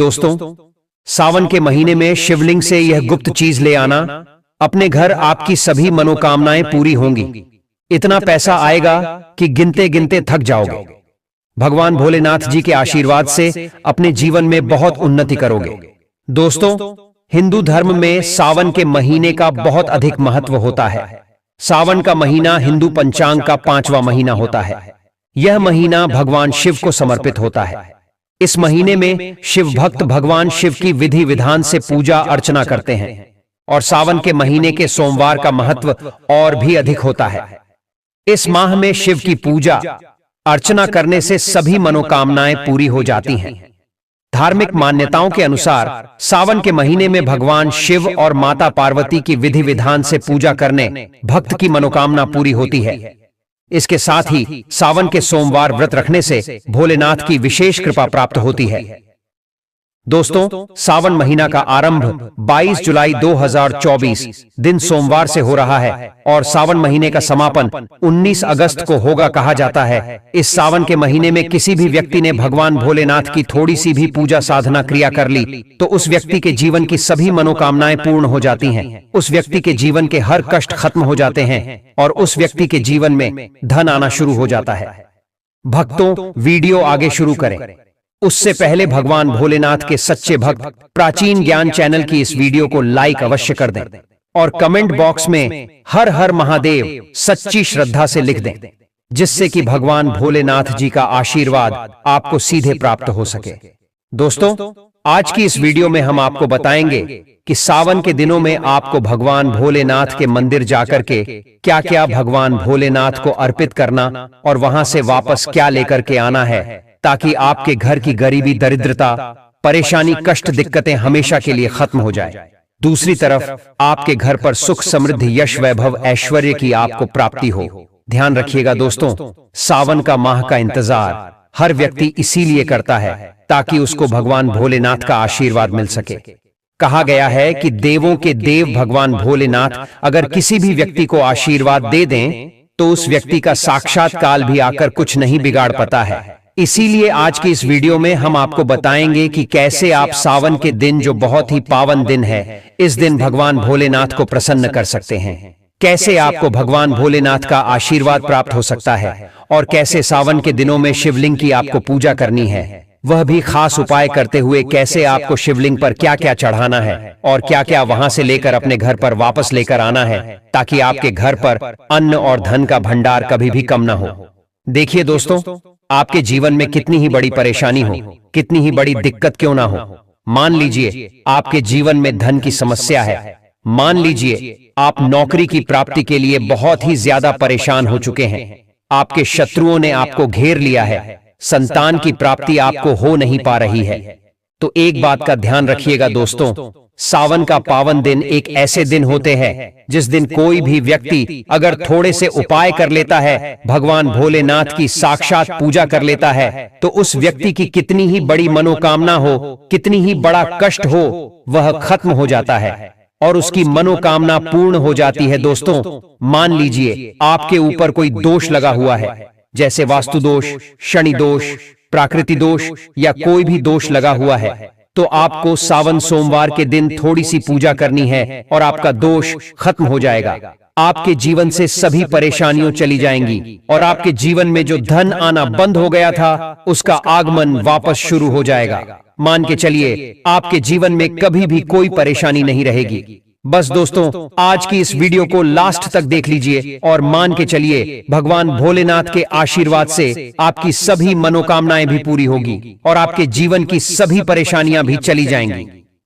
दोस्तों, सावन के महीने में शिवलिंग से यह गुप्त चीज ले आना, अपने घर आपकी सभी मनोकामनाएं पूरी होंगी। इतना पैसा आएगा कि गिनते गिनते थक जाओगे। भगवान भोलेनाथ जी के आशीर्वाद से अपने जीवन में बहुत उन्नति करोगे। दोस्तों, हिंदू धर्म में सावन के महीने का बहुत अधिक महत्व होता है। सावन का महीना हिंदू पंचांग का 5वां महीना होता है। यह महीना भगवान शिव को समर्पित होता है। इस महीने में शिव भक्त भगवान शिव की विधि विधान से पूजा अर्चना करते हैं और सावन के महीने के सोमवार का महत्व और भी अधिक होता है। इस माह में शिव की पूजा अर्चना करने से सभी मनोकामनाएं पूरी हो जाती हैं। धार्मिक मान्यताओं के अनुसार सावन के महीने में भगवान शिव और माता पार्वती की विधि विधान से पूजा करने भक्त की मनोकामना पूरी होती है। इसके साथ ही सावन के सोमवार व्रत रखने से भोलेनाथ की विशेष कृपा प्राप्त होती है। दोस्तों, सावन महीना का आरंभ 22 जुलाई 2024 दिन सोमवार से हो रहा है और सावन महीने का समापन 19 अगस्त को होगा कहा जाता है। इस सावन के महीने में किसी भी व्यक्ति ने भगवान भोलेनाथ की थोड़ी सी भी पूजा साधना क्रिया कर ली तो उस व्यक्ति के जीवन की सभी मनोकामनाएं पूर्ण हो जाती हैं। उस व्यक्ति के जीवन के हर कष्ट खत्म हो जाते हैं और उस व्यक्ति के जीवन में धन आना शुरू हो जाता है। भक्तों, वीडियो आगे शुरू करें उससे पहले भगवान भोलेनाथ के सच्चे भक्त प्राचीन ज्ञान चैनल की इस वीडियो को लाइक अवश्य कर दें और कमेंट बॉक्स में हर हर महादेव सच्ची श्रद्धा से लिख दें, जिससे कि भगवान भोलेनाथ जी का आशीर्वाद आपको सीधे प्राप्त हो सके। दोस्तों, आज की इस वीडियो में हम आपको बताएंगे कि सावन के दिनों में आपको भगवान भोलेनाथ के मंदिर जाकर के क्या क्या भगवान भोलेनाथ को अर्पित करना और वहां से वापस क्या लेकर के आना है, ताकि आपके घर की गरीबी, दरिद्रता, परेशानी, कष्ट, दिक्कतें हमेशा के लिए खत्म हो जाए। दूसरी तरफ आपके घर पर सुख, समृद्धि, यश, वैभव, ऐश्वर्य की आपको प्राप्ति हो। ध्यान रखिएगा दोस्तों, सावन का माह का इंतजार हर व्यक्ति इसीलिए करता है ताकि उसको भगवान भोलेनाथ का आशीर्वाद मिल सके। कहा गया है कि देवों के देव भगवान भोलेनाथ अगर किसी भी व्यक्ति को आशीर्वाद दे दें तो उस व्यक्ति का साक्षात काल भी आकर कुछ नहीं बिगाड़ पाता है। इसीलिए आज की इस वीडियो में हम आपको बताएंगे कि कैसे आप सावन के दिन, जो बहुत ही पावन दिन है, इस दिन भगवान भोलेनाथ को प्रसन्न कर सकते हैं। कैसे आपको भगवान भोलेनाथ का आशीर्वाद प्राप्त हो सकता है और कैसे सावन के दिनों में शिवलिंग की आपको पूजा करनी है, वह भी खास उपाय करते हुए कैसे आपको शिवलिंग पर क्या क्या चढ़ाना है और क्या क्या वहां से लेकर अपने घर पर वापस लेकर आना है, ताकि आपके घर पर अन्न और धन का भंडार कभी भी कम न हो। देखिए दोस्तों, आपके जीवन में कितनी ही बड़ी परेशानी हो, कितनी ही बड़ी दिक्कत क्यों ना हो, मान लीजिए आपके जीवन में धन की समस्या है, मान लीजिए आप नौकरी की प्राप्ति के लिए बहुत ही ज्यादा परेशान हो चुके हैं, आपके शत्रुओं ने आपको घेर लिया है, संतान की प्राप्ति आपको हो नहीं पा रही है, तो एक बात का ध्यान रखिएगा दोस्तों, सावन का पावन दिन एक ऐसे दिन होते हैं जिस दिन कोई भी व्यक्ति अगर थोड़े से उपाय कर लेता है, भगवान भोलेनाथ की साक्षात पूजा कर लेता है, तो उस व्यक्ति की कितनी ही बड़ी मनोकामना हो, कितनी ही बड़ा कष्ट हो, वह खत्म हो जाता है और उसकी मनोकामना पूर्ण हो जाती है। दोस्तों, मान लीजिए आपके ऊपर कोई दोष लगा हुआ है, जैसे वास्तु दोष, शनि दोष, प्राकृतिक दोष या कोई भी दोष लगा हुआ है, तो आपको सावन सोमवार के दिन थोड़ी सी पूजा करनी है और आपका दोष खत्म हो जाएगा। आपके जीवन से सभी परेशानियां चली जाएंगी और आपके जीवन में जो धन आना बंद हो गया था, उसका आगमन वापस शुरू हो जाएगा। मान के चलिए आपके जीवन में कभी भी कोई परेशानी नहीं रहेगी। बस दोस्तों, आज की इस वीडियो को लास्ट तक देख लीजिए और मान के चलिए भगवान भोलेनाथ के आशीर्वाद से आपकी सभी मनोकामनाएं भी पूरी होगी और आपके जीवन की सभी परेशानियां भी चली जाएंगी।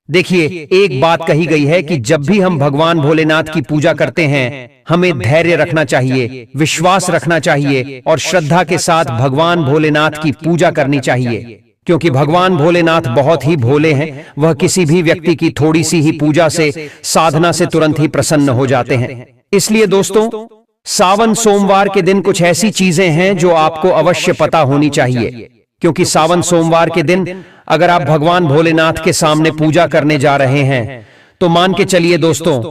देखिए, एक बात कही गई है कि जब भी हम भगवान भोलेनाथ की पूजा करते हैं, हमें धैर्य रखना चाहिए, विश्वास रखना चाहिए और श्रद्धा के साथ भगवान भोलेनाथ की पूजा करनी चाहिए, क्योंकि भगवान भोलेनाथ बहुत ही भोले हैं। वह किसी भी व्यक्ति की थोड़ी सी ही पूजा से, साधना से तुरंत ही प्रसन्न हो जाते हैं। इसलिए दोस्तों, सावन सोमवार के दिन कुछ ऐसी चीजें हैं जो आपको अवश्य पता होनी चाहिए, क्योंकि सावन सोमवार के दिन अगर आप भगवान भोलेनाथ के सामने पूजा करने जा रहे हैं, तो मान के चलिए दोस्तों,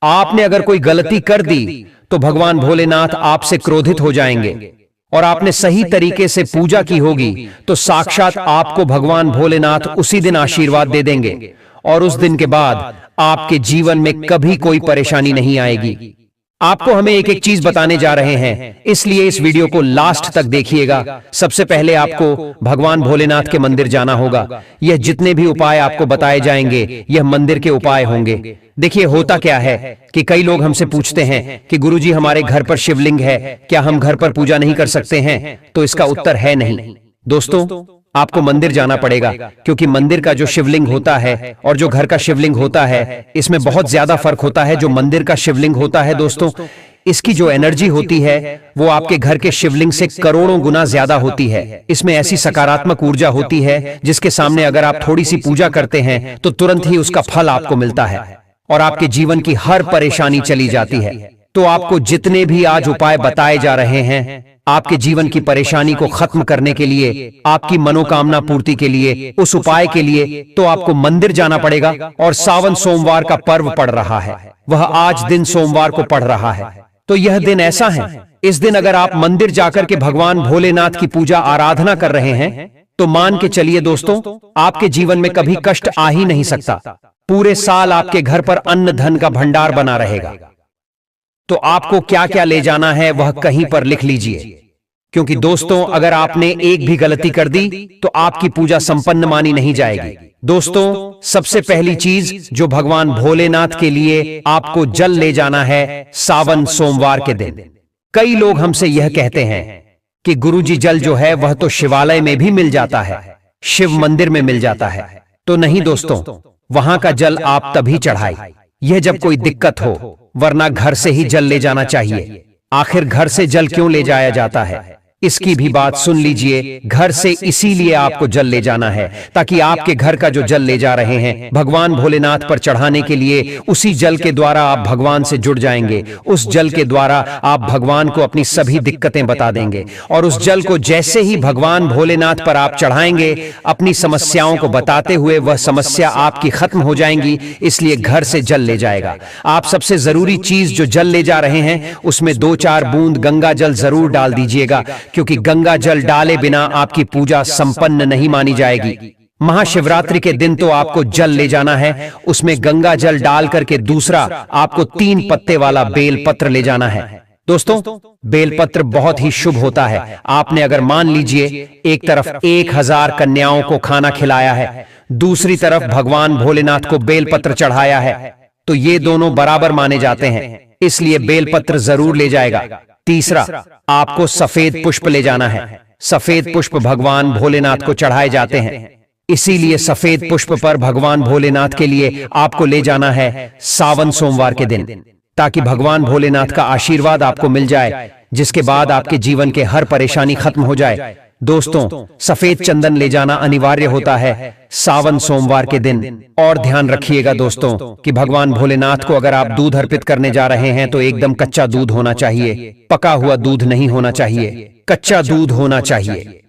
आपने अगर कोई गलती कर दी तो भगवान भोलेनाथ आपसे क्रोधित हो जाएंगे और आपने सही तरीके से पूजा की होगी तो साक्षात आपको भगवान भोलेनाथ उसी दिन आशीर्वाद दे देंगे और उस दिन के बाद आपके जीवन में कभी कोई परेशानी नहीं आएगी। आपको हमें एक एक चीज बताने जा रहे हैं, इसलिए इस वीडियो को लास्ट तक देखिएगा। सबसे पहले आपको भगवान भोलेनाथ के मंदिर जाना होगा। यह जितने भी उपाय आपको बताए जाएंगे यह मंदिर के उपाय होंगे। देखिए होता क्या है कि कई लोग हमसे पूछते हैं कि गुरुजी हमारे घर पर शिवलिंग है, क्या हम घर पर पूजा नहीं कर सकते हैं? तो इसका उत्तर है नहीं। दोस्तों, आपको मंदिर जाना पड़ेगा, क्योंकि मंदिर का जो शिवलिंग होता है और जो घर का शिवलिंग होता है इसमें बहुत ज्यादा फर्क होता है। जो मंदिर का शिवलिंग होता है दोस्तों, इसकी जो एनर्जी होती है वो आपके घर के शिवलिंग से करोड़ों गुना ज्यादा होती है। इसमें ऐसी सकारात्मक ऊर्जा होती है जिसके सामने अगर आप थोड़ी सी पूजा करते हैं तो तुरंत ही उसका फल आपको मिलता है और आपके जीवन की हर परेशानी चली जाती है। तो आपको जितने भी आज उपाय बताए जा रहे हैं आपके जीवन की परेशानी को खत्म करने के लिए, आपकी मनोकामना पूर्ति के लिए, उस उपाय के लिए तो आपको मंदिर जाना पड़ेगा। और सावन सोमवार का पर्व पड़ रहा है, वह आज दिन सोमवार को पड़ रहा है। तो यह दिन ऐसा है, इस दिन अगर आप मंदिर जाकर के भगवान भोलेनाथ की पूजा आराधना कर रहे हैं तो मान के चलिए दोस्तों, आपके जीवन में कभी कष्ट आ ही नहीं सकता। पूरे साल आपके घर पर अन्न धन का भंडार बना रहेगा। तो आपको क्या क्या ले जाना है वह कहीं पर लिख लीजिए, क्योंकि दोस्तों अगर आपने एक भी गलती कर दी तो आपकी पूजा संपन्न मानी नहीं जाएगी। दोस्तों, सबसे पहली चीज जो भगवान भोलेनाथ के लिए आपको जल ले जाना है सावन सोमवार के दिन। कई लोग हमसे यह कहते हैं कि गुरुजी जल जो है वह तो शिवालय में भी मिल जाता है, शिव मंदिर में मिल जाता है। तो नहीं दोस्तों, वहां का जल आप तभी चढ़ाई यह जब कोई दिक्कत हो, वरना घर से ही जल ले जाना चाहिए। आखिर घर से जल क्यों ले जाया जाता है इसकी भी बात सुन लीजिए। घर से इसीलिए आपको जल ले जाना है ताकि आपके घर का जो जल ले जा रहे हैं भगवान भोलेनाथ पर चढ़ाने के लिए, उसी जल के द्वारा आप भगवान से जुड़ जाएंगे। उस जल के द्वारा आप भगवान को अपनी सभी दिक्कतें बता देंगे और उस जल को जैसे ही भगवान भोलेनाथ पर आप चढ़ाएंगे, अपनी समस्याओं को बताते हुए वह समस्या आपकी खत्म हो जाएंगी। इसलिए घर से जल ले जाएगा। आप सबसे जरूरी चीज जो जल ले जा रहे हैं उसमें 2-4 बूंद गंगा जल जरूर डाल दीजिएगा, क्योंकि गंगा जल डाले बिना आपकी पूजा संपन्न नहीं मानी जाएगी। महाशिवरात्रि के दिन तो आपको जल ले जाना है, उसमें गंगा जल डाल करके दूसरा आपको 3 पत्ते वाला बेलपत्र ले जाना है। दोस्तों, बेलपत्र बहुत ही शुभ होता है। आपने अगर मान लीजिए एक तरफ 1000 कन्याओं को खाना खिलाया है, दूसरी तरफ भगवान भोलेनाथ को बेलपत्र चढ़ाया है, तो ये दोनों बराबर माने जाते हैं, इसलिए बेलपत्र जरूर ले जाएगा। तीसरा, आपको सफेद पुष्प ले जाना है। सफेद पुष्प भगवान भोलेनाथ को चढ़ाए जाते हैं, इसीलिए सफेद पुष्प पर भगवान भोलेनाथ के लिए आपको ले जाना है सावन सोमवार के दिन, ताकि भगवान भोलेनाथ का आशीर्वाद आपको मिल जाए, जिसके बाद आपके जीवन के हर परेशानी खत्म हो जाए। दोस्तों, सफेद चंदन ले जाना अनिवार्य होता है सावन सोमवार के दिन। और ध्यान रखिएगा दोस्तों कि भगवान भोलेनाथ को अगर आप दूध अर्पित करने जा रहे हैं तो एकदम कच्चा दूध होना चाहिए, पका हुआ दूध नहीं होना चाहिए, कच्चा दूध होना चाहिए।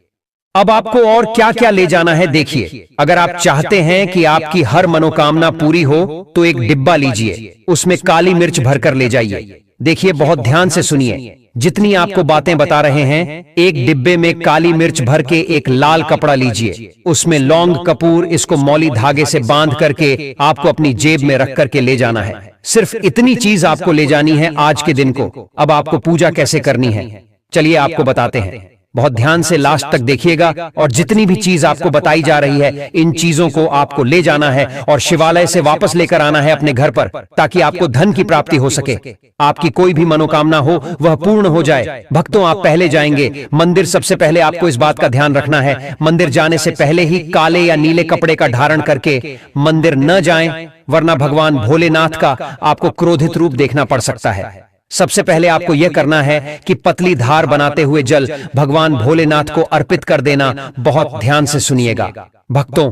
अब आपको और क्या क्या ले जाना है देखिए। अगर आप चाहते हैं कि आपकी हर मनोकामना पूरी हो तो एक डिब्बा लीजिए, उसमें काली मिर्च भरकर ले जाइए। देखिए, बहुत ध्यान से सुनिए, जितनी आपको बातें बता रहे हैं, एक डिब्बे में काली मिर्च भर के एक लाल कपड़ा लीजिए, उसमें लौंग कपूर इसको मौली धागे से बांध करके आपको अपनी जेब में रख करके ले जाना है। सिर्फ इतनी चीज आपको ले जानी है आज के दिन को। अब आपको पूजा कैसे करनी है चलिए आपको बताते हैं। बहुत ध्यान से लास्ट तक देखिएगा और जितनी भी चीज आपको बताई जा रही है इन चीजों को आपको ले जाना है और शिवालय से वापस लेकर आना है अपने घर पर, ताकि आपको धन की प्राप्ति हो सके, आपकी कोई भी मनोकामना हो वह पूर्ण हो जाए। भक्तों, आप पहले जाएंगे मंदिर, सबसे पहले आपको इस बात का ध्यान रखना है मंदिर जाने से पहले ही काले या नीले कपड़े का धारण करके मंदिर न जाएं, वरना भगवान भोलेनाथ का आपको क्रोधित रूप देखना पड़ सकता है। सबसे पहले आपको यह करना है कि पतली धार बनाते हुए जल भगवान भोलेनाथ को अर्पित कर देना। बहुत ध्यान से सुनिएगा भक्तों,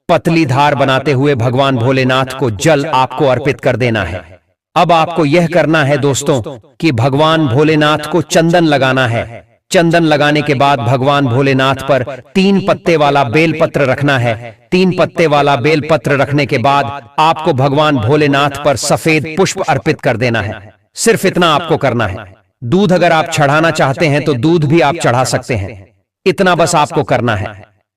पतली धार बनाते हुए भगवान भोलेनाथ को जल आपको अर्पित कर देना है। अब आपको यह करना है दोस्तों कि भगवान भोलेनाथ को चंदन लगाना है। चंदन लगाने के बाद भगवान भोलेनाथ पर 3 पत्ते वाला बेलपत्र रखना है। 3 पत्ते वाला बेलपत्र रखने के बाद आपको भगवान भोलेनाथ पर सफेद पुष्प अर्पित कर देना है। सिर्फ इतना आपको करना है। दूध अगर आप चढ़ाना चाहते हैं तो दूध भी आप चढ़ा सकते हैं। इतना बस आपको करना है।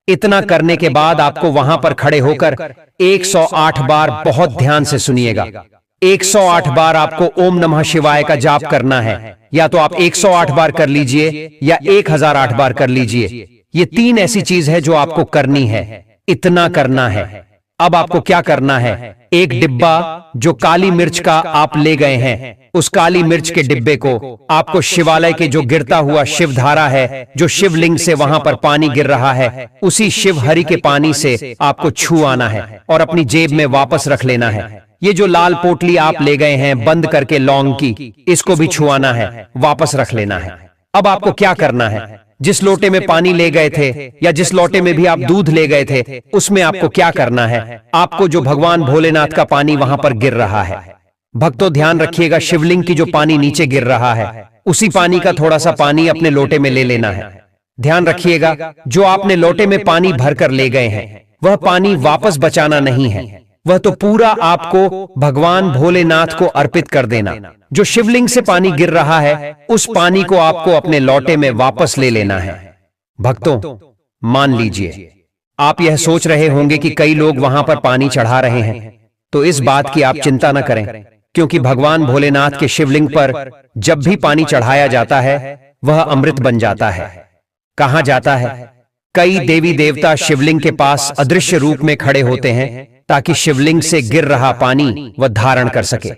इतना करने के बाद आपको वहां पर खड़े होकर 108 बार बहुत ध्यान से सुनिएगा। 108 बार आपको ओम नमः शिवाय का जाप करना है। या तो आप 108 बार कर लीजिए या 1008 बार कर लीजिए। ये 3 ऐसी चीज है जो आपको करनी है। इतना करना है। अब आपको क्या करना है, एक डिब्बा जो काली मिर्च का आप ले गए हैं, उस काली मिर्च के डिब्बे को आपको शिवालय के जो गिरता हुआ शिव धारा है, जो शिवलिंग से वहां पर पानी गिर रहा है, उसी शिव हरि के पानी से आपको छू आना है और अपनी जेब में वापस रख लेना है। ये जो लाल पोटली आप ले गए हैं बंद करके लौंग की, इसको भी छुआना है, वापस रख लेना है। अब आपको क्या करना है, जिस लोटे में पानी ले गए थे या जिस लोटे में भी आप दूध ले गए थे, उसमें आपको क्या करना है, आपको जो भगवान भोलेनाथ का पानी वहां पर गिर रहा है, भक्तों ध्यान रखिएगा, शिवलिंग की जो पानी नीचे गिर रहा है, उसी पानी का थोड़ा सा पानी अपने लोटे में ले लेना है। ध्यान रखिएगा, जो आपने लोटे में पानी भरकर ले गए हैं, वह पानी वापस बचाना नहीं है, वह तो पूरा आपको भगवान भोलेनाथ को अर्पित कर देना। जो शिवलिंग से पानी गिर रहा है, उस पानी को आपको अपने लोटे में वापस ले लेना है। भक्तों, मान लीजिए आप यह सोच रहे होंगे कि कई लोग वहां पर पानी चढ़ा रहे हैं, तो इस बात की आप चिंता न करें, क्योंकि भगवान भोलेनाथ के शिवलिंग पर जब भी पानी चढ़ाया जाता है, वह अमृत बन जाता है। कहां जाता है? कई देवी देवता शिवलिंग के पास अदृश्य रूप में खड़े होते हैं ताकि शिवलिंग से गिर रहा पानी वह धारण कर सके।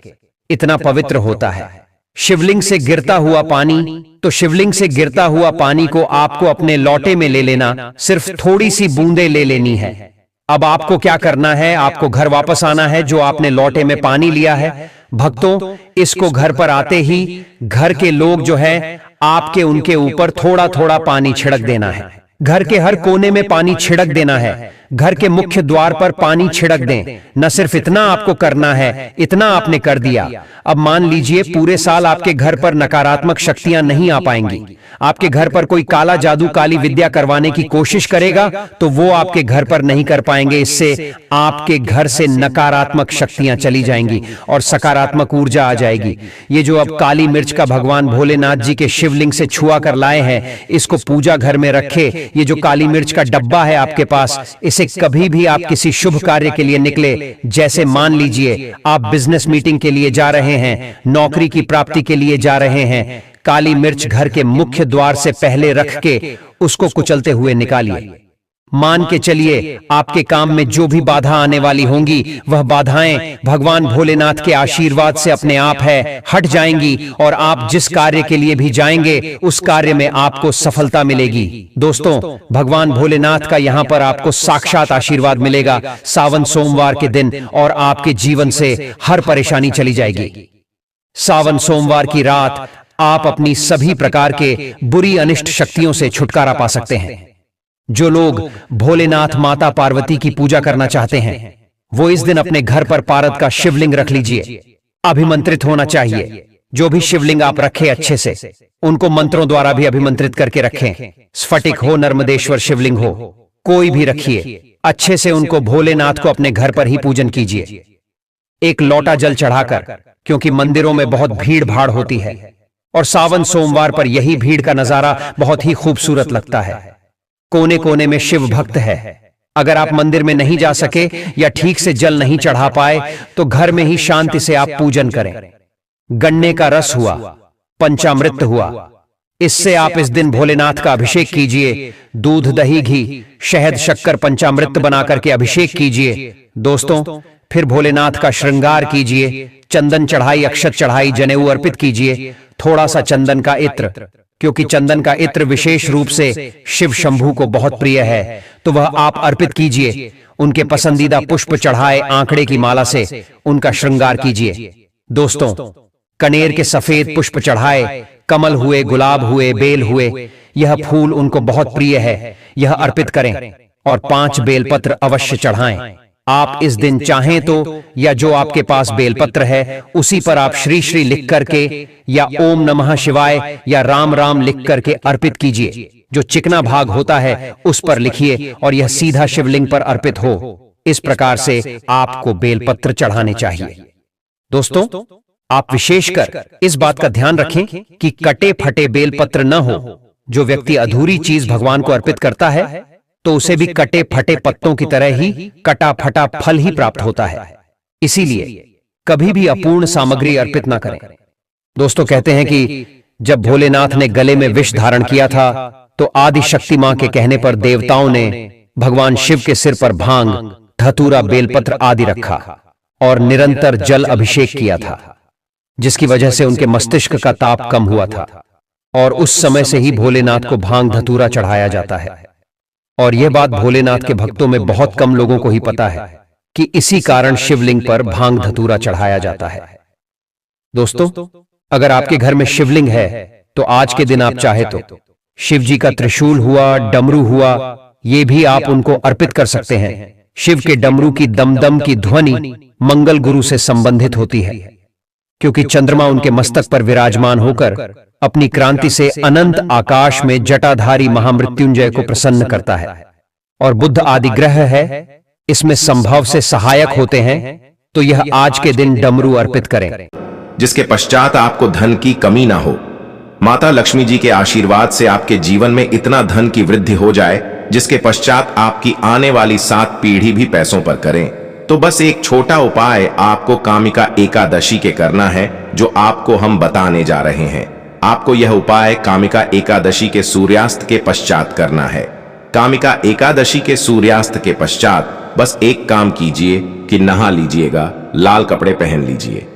इतना पवित्र होता है शिवलिंग से गिरता हुआ पानी। तो शिवलिंग से गिरता हुआ पानी को आपको अपने लोटे में ले लेना, सिर्फ थोड़ी सी बूंदे ले लेनी है। अब आपको क्या करना है, आपको घर वापस आना है जो आपने लोटे में पानी लिया है। भक्तों, इसको घर पर आते ही घर के लोग जो है आपके उनके ऊपर थोड़ा थोड़ा पानी छिड़क देना है। घर के हर कोने में पानी छिड़क देना है। घर के मुख्य द्वार पर पानी छिड़क दें। न सिर्फ इतना आपको करना है, इतना आपने कर दिया। अब मान लीजिए पूरे साल आपके घर पर नकारात्मक शक्तियां नहीं आ पाएंगी। आपके घर पर कोई काला जादू, काली विद्या करवाने की कोशिश करेगा तो वो आपके घर पर नहीं कर पाएंगे। इससे आपके घर से नकारात्मक शक्तियां चली जाएंगी और सकारात्मक ऊर्जा आ जाएगी। ये जो अब काली मिर्च का भगवान भोलेनाथ जी के शिवलिंग से छुआ कर लाए हैं, इसको पूजा घर में रखे। ये जो काली मिर्च का डब्बा है आपके पास, इसे कभी भी आप किसी शुभ कार्य के लिए निकले, जैसे मान लीजिए आप बिजनेस मीटिंग के लिए जा रहे हैं, नौकरी की प्राप्ति के लिए जा रहे हैं, काली मिर्च घर के मुख्य द्वार से पहले रख के उसको कुचलते हुए निकालिए। मान के चलिए आपके काम में जो भी बाधा आने वाली होंगी, वह बाधाएं भगवान भोलेनाथ के आशीर्वाद से अपने आप है हट जाएंगी और आप जिस कार्य के लिए भी जाएंगे उस कार्य में आपको सफलता मिलेगी। दोस्तों, भगवान भोलेनाथ का यहां पर आपको साक्षात आशीर्वाद मिलेगा सावन सोमवार के दिन, और आपके जीवन से हर परेशानी चली जाएगी। सावन सोमवार की रात आप अपनी सभी प्रकार के बुरी अनिष्ट शक्तियों से छुटकारा पा सकते हैं। जो लोग भोलेनाथ माता पार्वती की पूजा करना चाहते हैं, वो इस दिन अपने घर पर पारद का शिवलिंग रख लीजिए। अभिमंत्रित होना चाहिए। जो भी शिवलिंग आप रखें अच्छे से उनको मंत्रों द्वारा भी अभिमंत्रित करके रखें। स्फटिक हो, नर्मदेश्वर शिवलिंग हो, कोई भी रखिए, अच्छे से उनको भोलेनाथ को अपने घर पर ही पूजन कीजिए। एक लोटा जल चढ़ाकर, क्योंकि मंदिरों में बहुत भीड़ भाड़ होती है और सावन सोमवार पर यही भीड़ का नजारा बहुत ही खूबसूरत लगता है। कोने कोने में शिव भक्त है। अगर आप मंदिर में नहीं जा सके या ठीक से जल नहीं चढ़ा पाए तो घर में ही शांति से आप पूजन करें। गन्ने का रस हुआ, पंचामृत हुआ, इससे आप इस दिन भोलेनाथ का अभिषेक कीजिए। दूध, दही, घी, शहद, शक्कर, पंचामृत बनाकर के अभिषेक कीजिए। दोस्तों, फिर भोलेनाथ का श्रृंगार कीजिए। चंदन चढ़ाई, अक्षत चढ़ाई, जनेऊ अर्पित कीजिए। थोड़ा सा चंदन का इत्र, क्योंकि चंदन का इत्र विशेष रूप से शिव शंभू को बहुत प्रिय है, तो वह आप अर्पित कीजिए। उनके पसंदीदा पुष्प चढ़ाए, आंकड़े की माला से उनका श्रृंगार कीजिए। दोस्तों, कनेर के सफेद पुष्प चढ़ाए, कमल हुए, गुलाब हुए, बेल हुए, यह फूल उनको बहुत प्रिय है, यह अर्पित करें और 5 बेलपत्र अवश्य चढ़ाएं। आप इस दिन चाहें तो या जो आपके पास बेलपत्र है उसी पर आप श्री श्री लिख करके या ओम नमः शिवाय या राम राम लिख करके अर्पित कीजिए। जो चिकना भाग होता है उस पर लिखिए और यह सीधा शिवलिंग पर अर्पित हो। इस प्रकार से आपको बेलपत्र चढ़ाने चाहिए। दोस्तों, आप विशेषकर इस बात का ध्यान रखें कि कटे फटे बेलपत्र न हो। जो व्यक्ति अधूरी चीज भगवान को अर्पित करता है तो उसे भी कटे फटे पत्तों की तरह ही कटा फटा फल ही प्राप्त होता है। इसीलिए कभी भी अपूर्ण सामग्री अर्पित न करें। दोस्तों, कहते हैं कि जब भोलेनाथ ने गले में विष धारण किया था तो आदि शक्ति मां के कहने पर देवताओं ने भगवान शिव के सिर पर भांग, धतूरा, बेलपत्र आदि रखा और निरंतर जल अभिषेक किया था, जिसकी वजह से उनके मस्तिष्क का ताप कम हुआ था। और उस समय से ही भोलेनाथ को भांग धतूरा चढ़ाया जाता है। और यह बात भोलेनाथ के भक्तों में बहुत कम लोगों को ही पता है कि इसी कारण शिवलिंग पर भांग धतूरा चढ़ाया जाता है। दोस्तों, अगर आपके घर में शिवलिंग है तो आज के दिन आप चाहे तो शिव जी का त्रिशूल हुआ, डमरू हुआ, ये भी आप उनको अर्पित कर सकते हैं। शिव के डमरू की दमदम की ध्वनि मंगल गुरु से संबंधित होती है, क्योंकि चंद्रमा उनके मस्तक पर विराजमान होकर अपनी क्रांति से अनंत आकाश में जटाधारी महामृत्युंजय को प्रसन्न करता है। और बुध आदि ग्रह है, इसमें संभव से सहायक होते हैं। तो यह आज के दिन डमरू अर्पित करें, जिसके पश्चात आपको धन की कमी ना हो। माता लक्ष्मी जी के आशीर्वाद से आपके जीवन में इतना धन की वृद्धि हो जाए जिसके पश्चात आपकी आने वाली 7 पीढ़ी भी पैसों पर करें। तो बस एक छोटा उपाय आपको कामिका एकादशी के करना है, जो आपको हम बताने जा रहे हैं। आपको यह उपाय कामिका एकादशी के सूर्यास्त के पश्चात करना है। कामिका एकादशी के सूर्यास्त के पश्चात बस एक काम कीजिए कि नहा लीजिएगा, लाल कपड़े पहन लीजिए,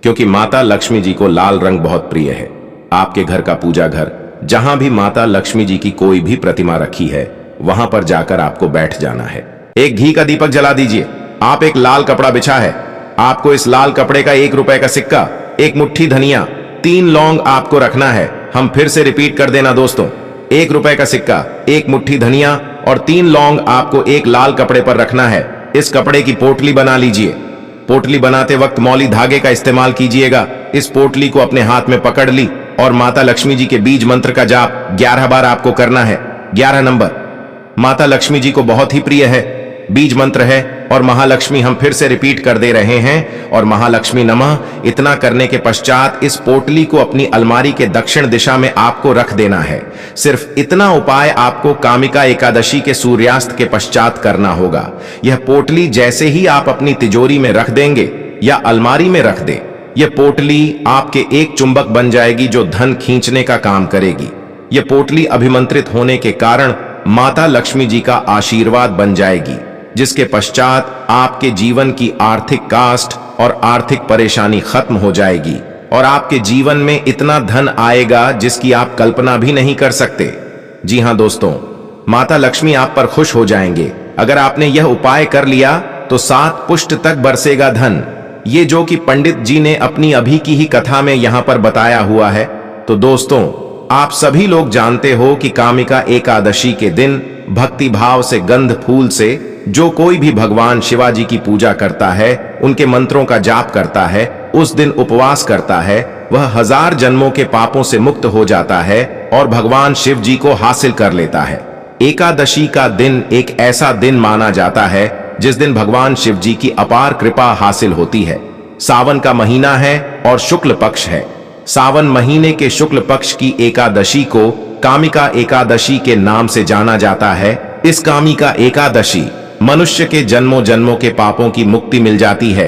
क्योंकि माता लक्ष्मी जी को लाल रंग बहुत प्रिय है। आपके घर का पूजा घर, जहां भी माता लक्ष्मी जी की कोई भी प्रतिमा रखी है, वहां पर जाकर आपको बैठ जाना है। एक घी का दीपक जला दीजिए। आप एक लाल कपड़ा बिछा है। आपको इस लाल कपड़े का 1 रुपए का सिक्का, 1 मुट्ठी धनिया, 3 लौंग आपको रखना है। हम फिर से रिपीट कर देना दोस्तों, 1 रुपए का सिक्का, 1 मुट्ठी धनिया और 3 लौंग आपको एक लाल कपड़े पर रखना है। इस कपड़े की पोटली बना लीजिए। पोटली बनाते वक्त मौली धागे का इस्तेमाल कीजिएगा। इस पोटली को अपने हाथ में पकड़ ली और माता लक्ष्मी जी के बीज मंत्र का जाप 11 बार आपको करना है। 11 नंबर माता लक्ष्मी जी को बहुत ही प्रिय है, बीज मंत्र है। और महालक्ष्मी हम फिर से रिपीट कर दे रहे हैं, और महालक्ष्मी नमः। इतना करने के पश्चात इस पोटली को अपनी अलमारी के दक्षिण दिशा में आपको रख देना है। सिर्फ इतना उपाय आपको कामिका एकादशी के सूर्यास्त के पश्चात करना होगा। यह पोटली जैसे ही आप अपनी तिजोरी में रख देंगे या अलमारी में रख दे, यह पोटली आपके एक चुंबक बन जाएगी जो धन खींचने का काम करेगी। यह पोटली अभिमंत्रित होने के कारण माता लक्ष्मी जी का आशीर्वाद बन जाएगी, जिसके पश्चात आपके जीवन की आर्थिक कास्ट और आर्थिक परेशानी खत्म हो जाएगी और आपके जीवन में इतना धन आएगा जिसकी आप कल्पना भी नहीं कर सकते। जी हां दोस्तों, माता लक्ष्मी आप पर खुश हो जाएंगे। अगर आपने यह उपाय कर लिया तो 7 पुष्ट तक बरसेगा धन। ये जो कि पंडित जी ने अपनी अभी की ही कथा में यहां पर बताया हुआ है। तो दोस्तों, आप सभी लोग जानते हो कि कामिका एकादशी के दिन भक्ति भाव से गंध फूल से जो कोई भी भगवान शिवाजी की पूजा करता है, उनके मंत्रों का जाप करता है, उस दिन उपवास करता है, वह 1000 जन्मों के पापों से मुक्त हो जाता है और भगवान शिव जी को हासिल कर लेता है। एकादशी का दिन एक ऐसा दिन माना जाता है जिस दिन भगवान शिव जी की अपार कृपा हासिल होती है। सावन का महीना है और शुक्ल पक्ष है। सावन महीने के शुक्ल पक्ष की एकादशी को कामिका एकादशी के नाम से जाना जाता है। इस कामिका एकादशी मनुष्य के जन्मों जन्मों के पापों की मुक्ति मिल जाती है।